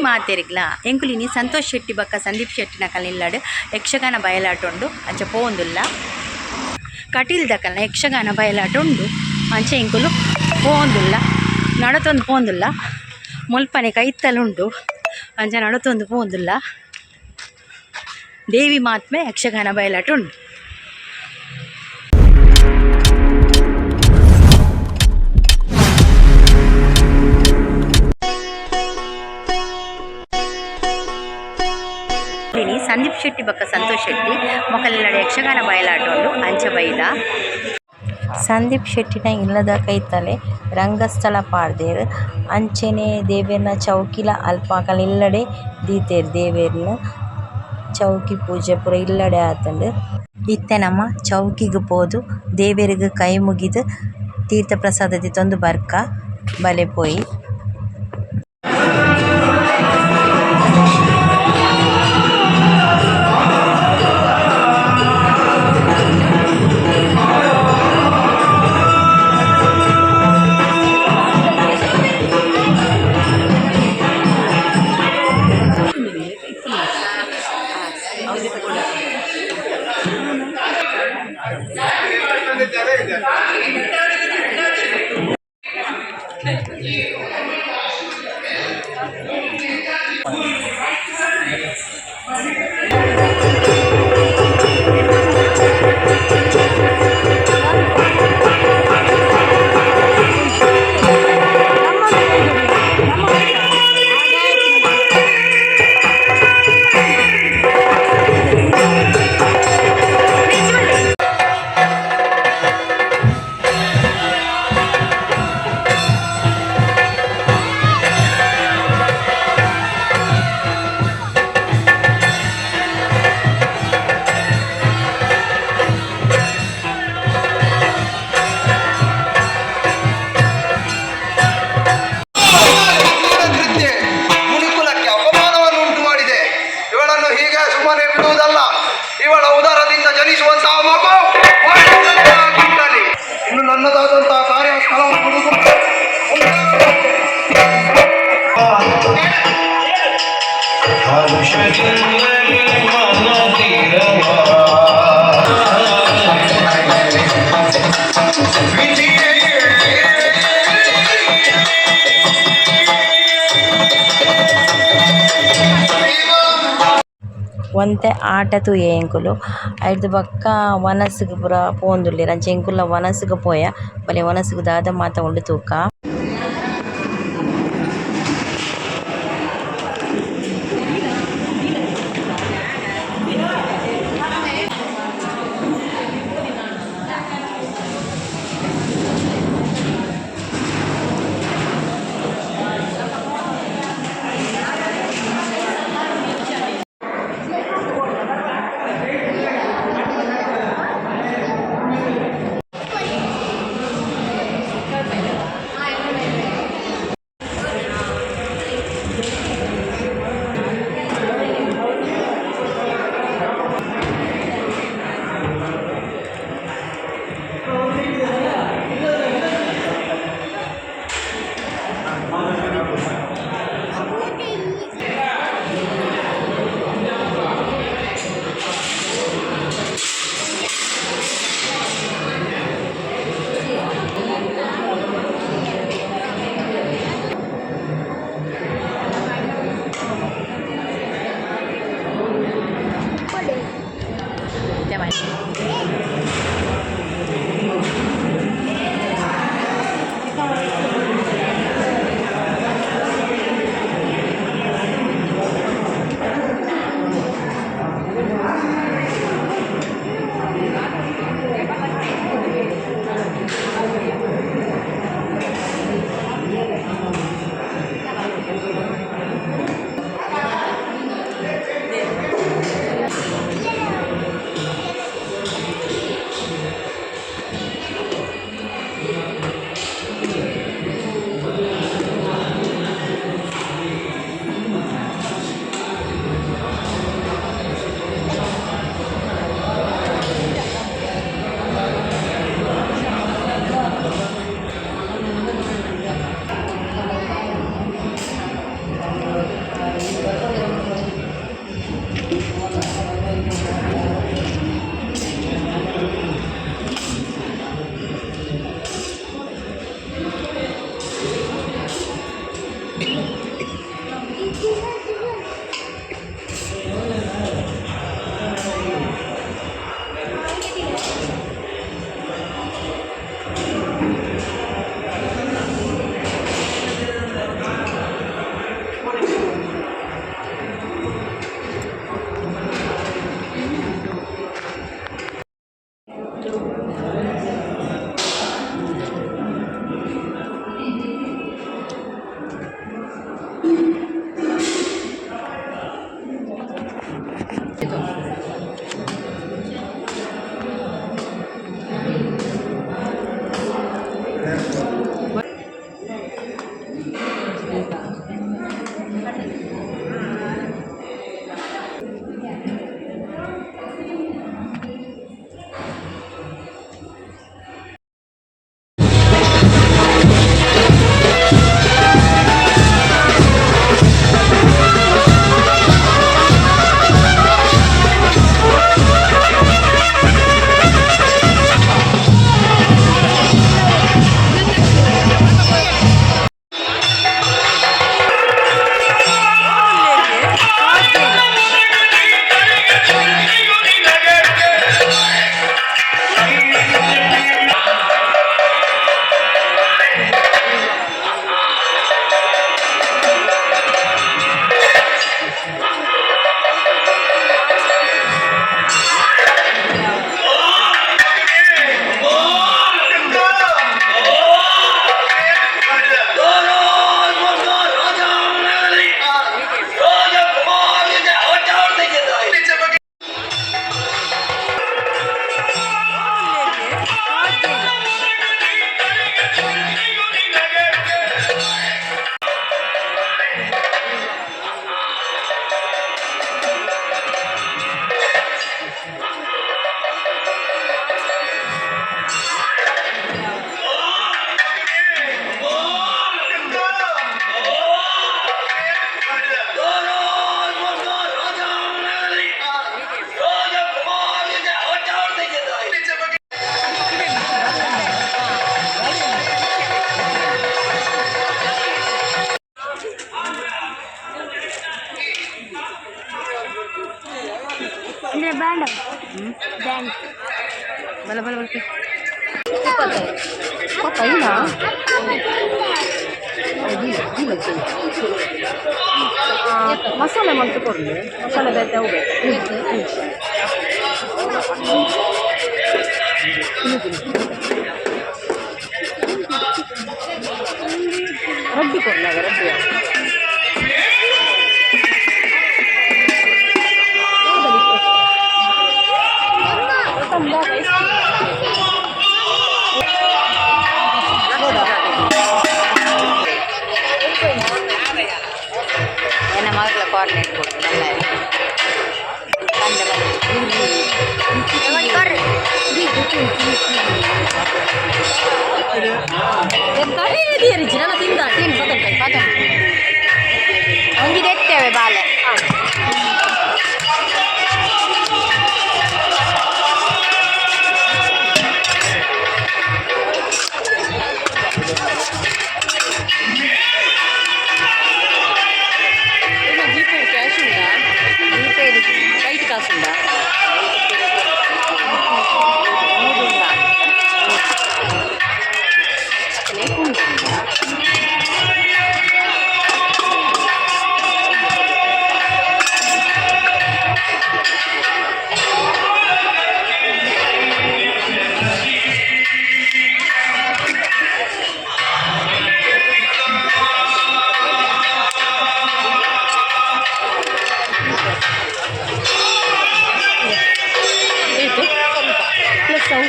ಮಾತೆರಿಗ್ಲ ಎಂಕುಲಿನಿ ಸಂತೋಷ್ ಶೆಟ್ಟಿ ಬಕ್ಕ ಸಂದೀಪ್ ಶೆಟ್ಟಿನ ಕಲಿಲ್ಲಾಡು ಯಕ್ಷಗಾನ ಬಯಲಾಟ ಉಂಡು ಅಂಚ ಪೋಂದುಲ್ಲ ಕಟೀಲ್ದಕಲ್ನ ಯಕ್ಷಗಾನ ಬಯಲಾಟ ಉಂಡು ಅಂಚೆ ಎಂಕುಲು ಪೋಂದುಲ್ಲ ನಡತೊಂದು ಪೋಂದುಲ್ಲ ಮುಲ್ಪನೆ ಕೈತ್ತಲುಂಡು ಅಂಚ ನಡತೊಂದು ಪೋಂದುಲ್ಲ ದೇವಿ ಮಾತ್ಮೆ ಯಕ್ಷಗಾನ ಬಯಲಾಟ ಉಂಡು. ಸಂದೀಪ್ ಶೆಟ್ಟಿ ಬಕ್ಕ ಸಂತೋಷ್ ಶೆಟ್ಟಿ ಮೊಕಲೆಲ್ಲಡೆ ಯಕ್ಷಗಾನ ಬಯಲಾಟ ಉಂಡು ಅಂಚ ಬೈದ ಸಂದೀಪ್ ಶೆಟ್ಟಿನ ಇಲ್ಲದ ಕೈತಲೆ ರಂಗಸ್ಥಳ ಪಾಡ್ದೇರು ಅಂಚೆನೆ ದೇವೇರ್ನ ಚೌಕಿಲ ಅಲ್ಪಾಕಲಿಲ್ಲಡೆ ದೀತೇರು ದೇವೇರ್ನ ಚೌಕಿ ಪೂಜೆ ಪೂರ ಇಲ್ಲಡೆ ಆತಂಡು ಇತ್ತೆ ನಮ್ಮ ಚೌಕಿಗೆ ಪೋದು ದೇವೇರಿಗೆ ಕೈ ಮುಗಿದು ತೀರ್ಥ ಪ್ರಸಾದ ತಂದು ಬರ್ಕ ಬಲೆ ಪೋಯಿ ಇವಳ ಉದರದಿಂದ ಜನಿಸುವಂತಹ ಮಗು ಇನ್ನು ನನ್ನದಾದಂತಹ ಕಾರ್ಯ ಸ್ಥಳವನ್ನು ಒಂತೆ ಆಟತು ಎಂಕುಲು ಐದು ಬಕ್ಕ ವನಸ್ಸಿಗೆ ಪೂರ ಪೋಂದುಲ್ಲೆ ರಂಚ ಎಂಕುಲ್ಲ ವನಸ್ಸಿಗೆ ಪೋಯ ಬಲೆ ವನಸ್ಸಿಗೆ ದಾದ ಮಾತ ಉಂಡು ತೂಕ ಬ್ಯಾಂಡ್ ಬ್ಯಾಂಡ್ ಬಲ ಬಲ ಬಲ ಪೈನಾ ಮಸಾಲೆ ಮಂತು ಕೊಡಲಿ ಮಸಾಲೆ ಬೇತೆ ಅವು ಬೇಕು ರಡ್ಡಿ ಕೊಡಲಾಗ ರಡ್ಡಿ ನನ್ನ ಮಗಳ ಕೋಆರ್ಡಿನೇಟ್ ಕೊಡು ನಾನು ತಿಂದ ಹಂಗಿದೆ ಎತ್ತೇವೆ ಬಾಲೆ फुल स्टॉल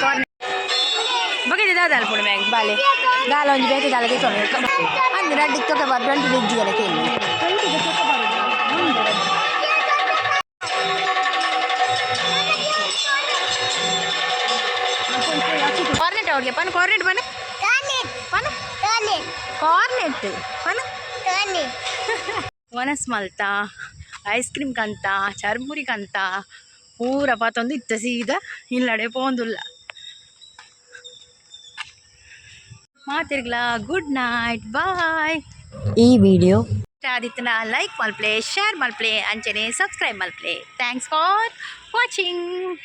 ಕಾರ್ನೆಟ್ ಬಗೆದೆ ದಾದಾಲ್ ಪುಡು ಮ್ಯಾಂಗ್ ಬಾಲೆ ದಾಲ ಒಂಜಿ ಬೇತೆ ದಾಲಗೆ ತೊಂದು ಅಂದ್ರೆ ಡಿಕ್ಕಕ್ಕೆ ಬರ್ಬಂಟು ಡಿಜ್ಜಿಗೆಲ್ಲ ಕೇಳಿ ಕಾರ್ನೆಟ್ ಅವ್ರಿಗೆ ಪನ್ ಕಾರ್ನೆಟ್ ಬನ ಪನ ಕಾರ್ನೆಟ್ ಪನ ವನಸ್ ಮಲ್ತ ಐಸ್ ಕ್ರೀಮ್ ಕಂತ ಚರ್ಮುರಿ ಕಂತ ಪೂರ ಪಾತೊಂದು ಇತ್ತ ಸೀದಾ ಇಲ್ಲಡೆ ಪೋಂದುಲ್ಲ ಮಾತಿರ್ಗ್ಲಾ ಗುಡ್ ನೈಟ್ ಬಾಯ್. ಈ ವಿಡಿಯೋ ಇಷ್ಟ ಆದಿತ್ತನ ಲೈಕ್ ಮಲ್ಪ್ಲೆ ಶೇರ್ ಮಲ್ಪ್ಲೆ ಅಂಚನೆ ಸಬ್ಸ್ಕ್ರೈಬ್ ಮಲ್ಪ್ಲೆ. Thanks for watching.